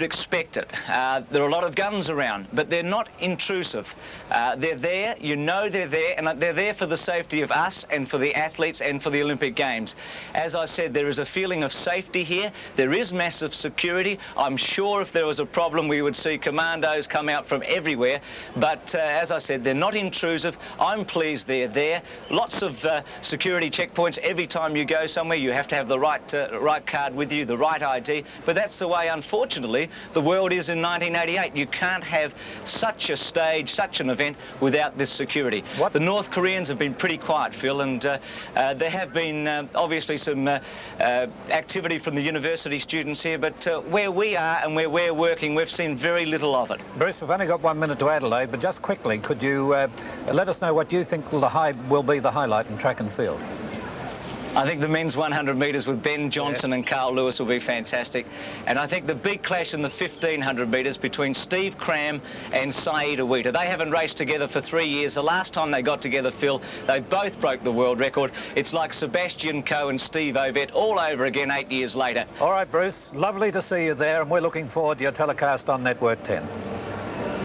expect it. There are a lot of guns around, but they're not intrusive. They're there, you know they're there, and they're there for the safety of us and for the athletes and for the Olympic Games. As I said, there is a feeling of safety here. There is massive security. I'm sure if there was a problem, we would see commandos come out from everywhere, but as I said, they're not intrusive. I'm pleased they're there. Lots of security checkpoints. Every time you go somewhere, you have to have the right card with you, the right ID, but that's the way, unfortunately, the world is in 1988. You can't have such a stage, such an event without this security. What? The North Koreans have been pretty quiet, Phil, and there have been obviously some activity from the university students here, but where we are and where we're working, we've seen very little of it. Bruce, we've only got 1 minute to Adelaide, but just quickly, could you let us know what you think will be the highlight in track and field? I think the men's 100 metres with Ben Johnson and Carl Lewis will be fantastic. And I think the big clash in the 1500 metres between Steve Cram and Saeed Awita. They haven't raced together for 3 years. The last time they got together, Phil, they both broke the world record. It's like Sebastian Coe and Steve Ovett all over again 8 years later. All right, Bruce, lovely to see you there, and we're looking forward to your telecast on Network 10.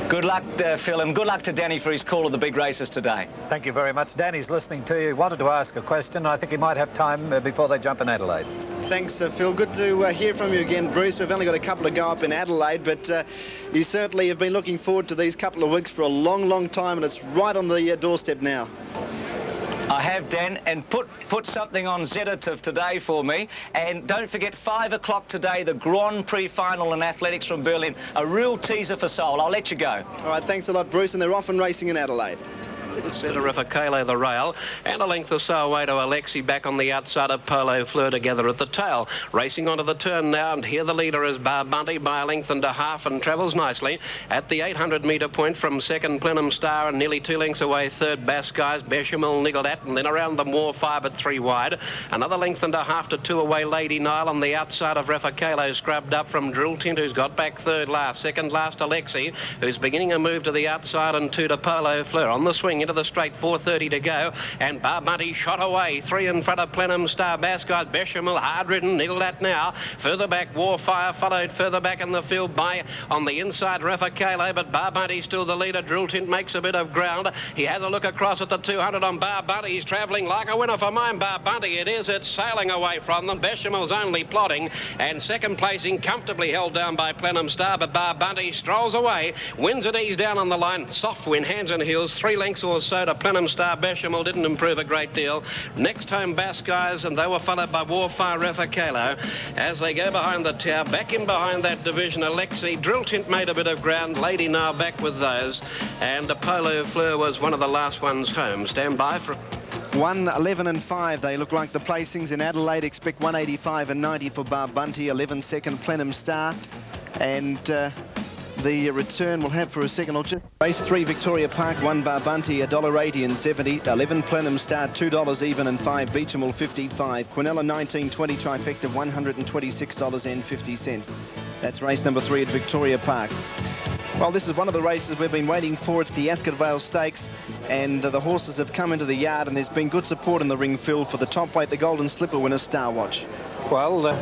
Good luck, Phil, and good luck to Danny for his call of the big races today. Thank you very much. Danny's listening to you. He wanted to ask a question. I think he might have time before they jump in Adelaide. Thanks, Phil. Good to hear from you again, Bruce. We've only got a couple to go up in Adelaide, but you certainly have been looking forward to these couple of weeks for a long, long time, and it's right on the doorstep now. I have, Dan, and put something on Sedative today for me. And don't forget, 5 o'clock today, the Grand Prix final in athletics from Berlin. A real teaser for Seoul. I'll let you go. All right, thanks a lot, Bruce, and they're off and racing in Adelaide. Centre of Kalo the rail, and a length or so away to Alexi back on the outside of Polo Fleur together at the tail. Racing onto the turn now, and here the leader is Barbunty by a length and a half, and travels nicely. At the 800 metre point from second, Plenum Star, and nearly 2 lengths away third, Basqui's Bechamel niggled at, and then around them War 5 at 3 wide. Another length and a half to 2 away, Lady Nile on the outside of Kalo, scrubbed up from Drill Tint, who's got back third last. Second last, Alexi, who's beginning a move to the outside, and 2 to Polo Fleur. On the swing into the straight, 4:30 to go, and Barbunty shot away. 3 in front of Plenum Star, Basqui's Bechamel, hard ridden, niggled at now. Further back, Warfire followed further back in the field by, on the inside, Kalo, but Barbunty still the leader. Drill Tint makes a bit of ground. He has a look across at the 200 on Barbunty. He's travelling like a winner for mine. Barbunty it is. It's sailing away from them. Bechamel's only plodding, and second placing comfortably held down by Plenum Star, but Barbunty strolls away, wins at ease down on the line. Soft win, hands and heels, 3 lengths or so to Plenum Star. Bechamel didn't improve a great deal. Next home, Basqui's, and they were followed by Warfire, Kalo. As they go behind the tower, back in behind that division, Alexi. Drill Tint made a bit of ground. Lady now back with those, and Polo Fleur was one of the last ones home. Stand by for 1, 11 and 5. They look like the placings in Adelaide. Expect 185 and 90 for Barbunty. 11 second, Plenum Star, and the return we'll have for a second or just. Race 3, Victoria Park, 1 Barbunty, $1.80 and 70. 11 Plenum Star, $2 even and 5. Beechamel 55. Quinella 19.20, trifecta $126.50. That's race number 3 at Victoria Park. Well, this is one of the races we've been waiting for. It's the Ascot Vale Stakes, and the horses have come into the yard, and there's been good support in the ring, Phil, for the top weight, the Golden Slipper winner, Star Watch. Well,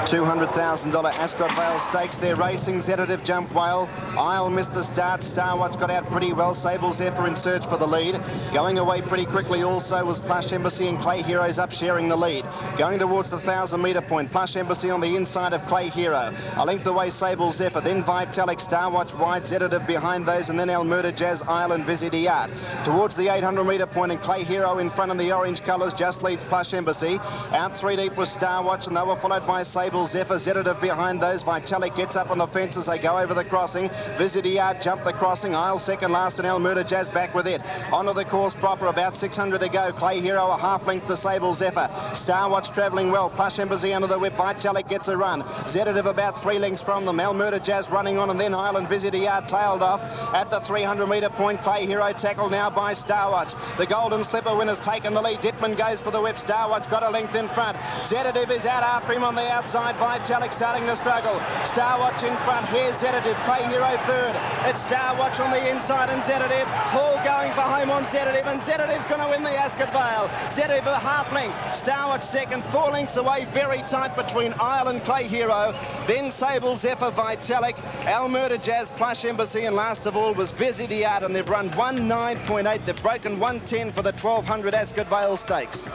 $200,000 Ascot Vale Stakes. They're racing. Sedative jumped well. Isle missed the start. Star Watch got out pretty well. Sable Zephyr in search for the lead. Going away pretty quickly also was Plush Embassy, and Clay Hero's up sharing the lead. Going towards the 1,000 metre point. Plush Embassy on the inside of Clay Hero. A length away Sable Zephyr. Then Vitalik, Star Watch wide, Sedative behind those, and then Almurda Jazz, Isle and Visidiart. Towards the 800 metre point, and Clay Hero in front in the orange colours just leads Plush Embassy. Out 3 deep was Star Watch, and they were followed by Sable Zephyr. Sedative behind those. Vitalik gets up on the fence as they go over the crossing. Visidiart jumped the crossing. Isle second last, and Almurda Jazz back with it. Onto the course proper, about 600 to go. Clay Hero a half length to Sable Zephyr. Star Watch travelling well. Plush Embassy under the whip. Vitalik gets a run. Sedative about 3 lengths from them. Almurda Jazz running on, and then Island Visidiart tailed off at the 300 metre point. Clay Hero tackled now by Star Watch. The Golden Slipper winner's taken the lead. Dittman goes for the whip. Star Watch got a length in front. Sedative is out after him on the outside. inside. Vitalik starting to struggle. Starwatch in front. Here's Sedative. Play Hero third. It's Starwatch on the inside and Sedative. Hall going for home on Sedative, and Sedative's going to win the Ascot Vale. Sedative a half length. Starwatch second. 4 lengths away. Very tight between Isle and Clay Hero. Then Sable Zephyr, Vitalik, Almurda Jazz, Plush Embassy, and last of all was Visidiart, and they've run 1:9.8. They've broken 1:10 for the 1200 Ascot Vale Stakes.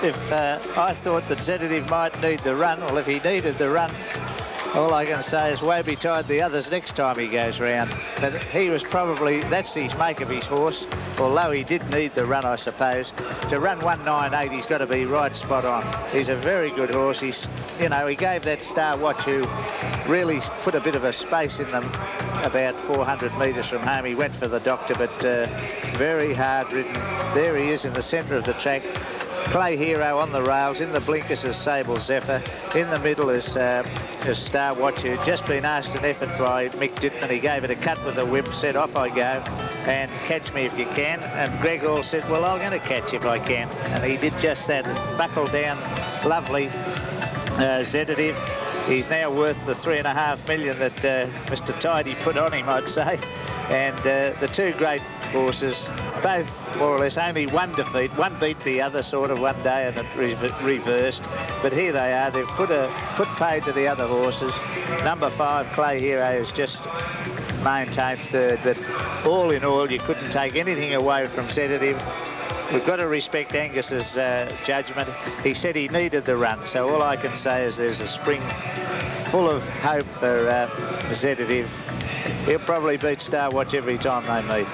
If I thought that Sedative might need the run, well, if he needed the run, all I can say is woe betide the others next time he goes round. But he was probably, that's his make of his horse, although he did need the run, I suppose. To run 1:9.8, he's got to be right spot on. He's a very good horse. He's, you know, he gave that Starwatch, who really put a bit of a space in them about 400 metres from home. He went for the doctor, but very hard ridden. There he is in the centre of the track. Clay Hero on the rails. In the blinkers is Sable Zephyr. In the middle is Starwatch, who'd just been asked an effort by Mick Dittman. He gave it a cut with a whip, said, off I go, and catch me if you can. And Greg Hall said, well, I'm going to catch if I can. And he did just that. Buckled down, lovely Sedative. He's now worth the $3.5 million that Mr. Tidy put on him, I'd say. And the two great horses, both more or less only one defeat. One beat the other sort of one day and it reversed. But here they are. They've put paid to the other horses. Number 5, Clay Hero, has just maintained third. But all in all, you couldn't take anything away from Sedative. We've got to respect Angus's judgment. He said he needed the run. So all I can say is there's a spring full of hope for Sedative. He'll probably beat Starwatch every time they meet.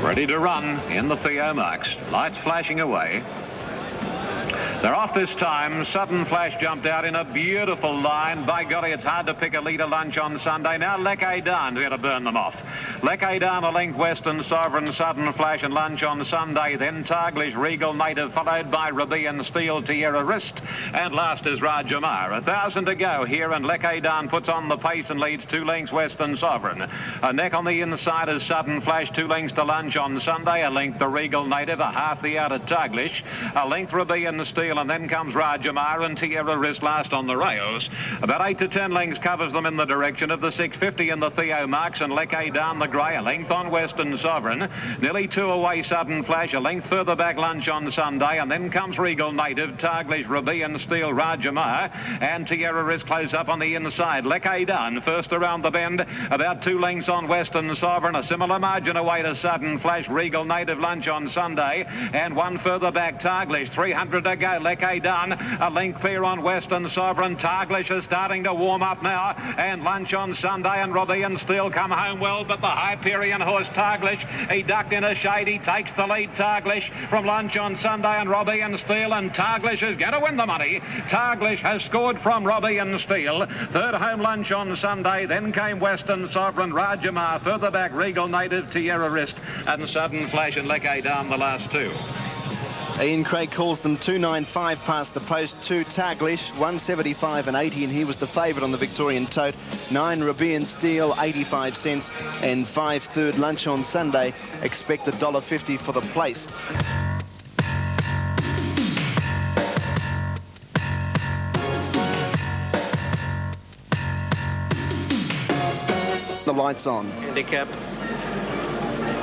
Ready to run in the Theo marks. Lights flashing away. They're off this time. Sudden Flash jumped out in a beautiful line. By golly, it's hard to pick a leader lunch on Sunday. Now Lekay Dan here to burn them off. Lekay Dan a length, Western Sovereign, Sudden Flash and Lunch on Sunday. Then Targlish, Regal Native, followed by Rubian Steel, Tierra Wrist. And last is Rajamar. 1,000 to go here, and Lekay Dan puts on the pace and leads 2 lengths Western Sovereign. A neck on the inside is Sudden Flash, 2 lengths to Lunch on Sunday. A length the Regal Native, a half the outer Targlish. A length Rubian Steel, and then comes Rajamar and Tierra Wrist last on the rails. About 8 to 10 lengths covers them in the direction of the 650 in the Theo marks, and Lekay Dan the grey, a length on Western Sovereign. Nearly 2 away Sudden Flash, a length further back Lunch on Sunday, and then comes Regal Native, Targlish, Rubian Steel, Rajamar, and Tierra Wrist close up on the inside. Lekay Dan first around the bend, about 2 lengths on Western Sovereign, a similar margin away to Sudden Flash, Regal Native, Lunch on Sunday, and 1 further back Targlish. 300 to go. Lekay Dan a length clear on Western Sovereign. Targlish is starting to warm up now, and Lunch on Sunday and Rubian Steel come home well, but the Hyperion horse Targlish, he ducked in a shade. He takes the lead, Targlish, from Lunch on Sunday and Rubian Steel, and Targlish is going to win the money. Targlish has scored from Rubian Steel. Third home Lunch on Sunday, then came Western Sovereign, Rajamar, further back Regal Native, Tierra Wrist, and Sudden Flash and Lekay Dan the last 2. Ian Craig calls them 295 past the post, 2 Targlish, 175 and 80, and he was the favourite on the Victorian Tote. 9 Rubian Steel, 85 cents, and 5 third Lunch on Sunday. Expect $1.50 for the place. The lights on. Handicap.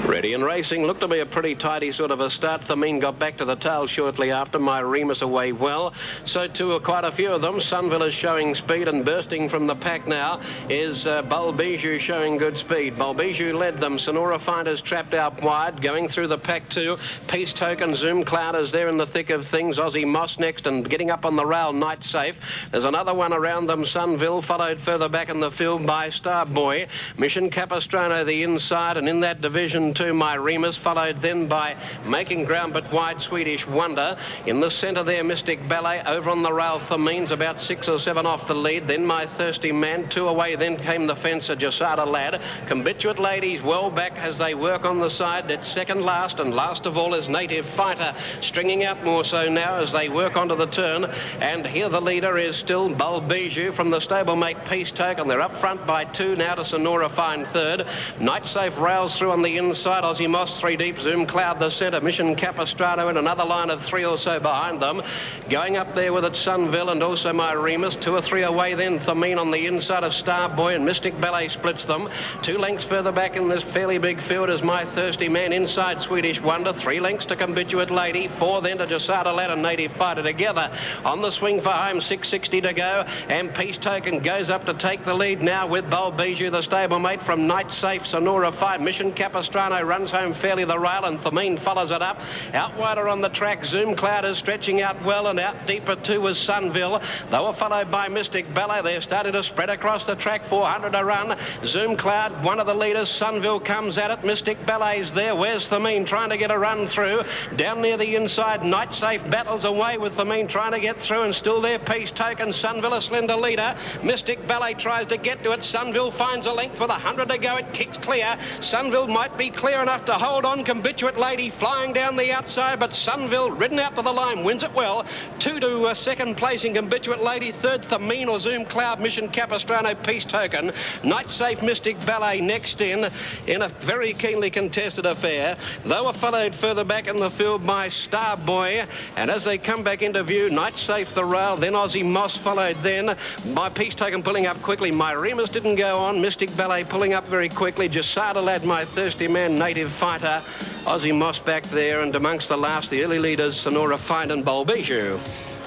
Ready and racing. Looked to be a pretty tidy sort of a start. Thameen got back to the tail shortly after. My Remus away well. So too are quite a few of them. Sunville is showing speed, and bursting from the pack now is Bulbijou showing good speed. Bulbijou led them. Sonora Finders trapped out wide. Going through the pack too. Peace Token, Zoom Cloud is there in the thick of things. Aussie Moss next, and getting up on the rail, Night Safe. There's another one around them, Sunville, followed further back in the field by Starboy. Mission Capistrano the inside, and in that division to My Remus, followed then by Making Ground But Wide, Swedish Wonder. In the centre there, Mystic Ballet. Over on the rail, Thameen's about 6 or 7 off the lead. Then My Thirsty Man. 2 away, then came the fencer, Jasada Lad. Combituate Ladies well back as they work on the side. It's second last, and last of all is Native Fighter, stringing out more so now as they work onto the turn. And here the leader is still Bulbijou from the stablemate Peace Token. They're up front by 2 now to Sonora Fine third. Night Safe rails through on the inside. inside. Aussie Moss 3 deep. Zoom Cloud the centre. Mission Capistrano in another line of 3 or so behind them. Going up there with it Sunville and also My Remus. 2 or 3 away then. Thameen on the inside of Starboy and Mystic Ballet splits them. 2 lengths further back in this fairly big field is My Thirsty Man inside Swedish Wonder. 3 lengths to Habituate Lady. 4 then to Jasada Lad and Native Fighter together. On the swing for home, 6:60 to go. And Peace Token goes up to take the lead now with Bijou, the stablemate from Night Safe. Sonora 5. Mission Capistrano runs home fairly the rail and Thameen follows it up. Out wider on the track, Zoom Cloud is stretching out well and out deeper too was Sunville. They were followed by Mystic Ballet. They're starting to spread across the track. 400 to run. Zoom Cloud, one of the leaders. Sunville comes at it. Mystic Ballet's there. Where's Thameen trying to get a run through? Down near the inside, Night Safe battles away with Thameen trying to get through and still there. Peace Token, Sunville a slender leader. Mystic Ballet tries to get to it. Sunville finds a length with 100 to go. It kicks clear. Sunville might be clear enough to hold on. Habituate Lady flying down the outside, but Sunville ridden out to the line wins it well. 2 to second placing Habituate Lady. Third Thameen or Zoom Cloud, Mission Capistrano, Peace Token. Night Safe, Mystic Ballet next in a very keenly contested affair. They were followed further back in the field by Starboy, and as they come back into view, Night Safe the rail, then Aussie Moss followed then by Peace Token pulling up quickly. My Remus didn't go on. Mystic Ballet pulling up very quickly. Jasada Lad, My Thirsty Man, Native Fighter, Aussie Moss back there, and amongst the last, the early leaders, Sonora Find and Bijou.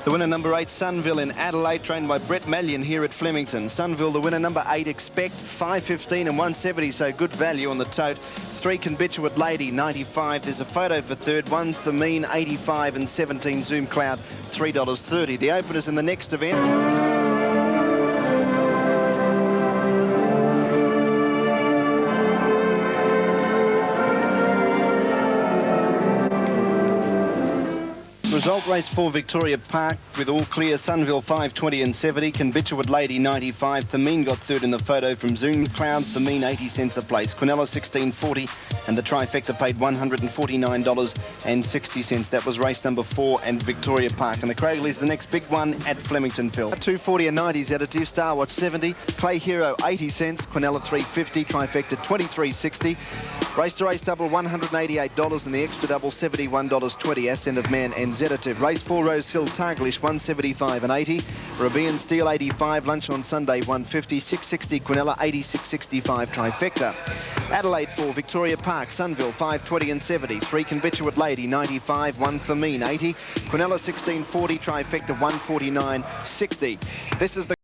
The winner number 8, Sunville in Adelaide, trained by Brett Mallion here at Flemington. Sunville, the winner number 8, Expect, 5.15 and 1.70, so good value on the tote. 3, Habituate Lady, 95. There's a photo for third. 1, Thameen, 85 and 17, Zoom Cloud, $3.30. The openers in the next event. Result race 4, Victoria Park with all clear. Sunville 5.20 and 70. Habituate Lady 95. Thameen got third in the photo from Zoom Cloud. Thameen 80 cents a place. Quinella 16.40 and the trifecta paid $149.60. That was race number 4 and Victoria Park. And the Craigley's the next big one at Flemington Phil. 2.40 and 90s additive. Star Watch 70. Clay Hero 80 cents. Quinella 3.50. Trifecta 23.60. Race to race double $188 and the extra double $71.20. Ascent of Man and Zeditive. Race 4, Rose Hill Targlish 175 and 80. Rabian Steel 85. Lunch on Sunday 150. 660 Quinella 86.65 trifecta. Adelaide 4, Victoria Park Sunville 5.20 and 70. 3, Habituate Lady 95. 1, Thameen 80. Quinella 16.40 trifecta 149.60. This is the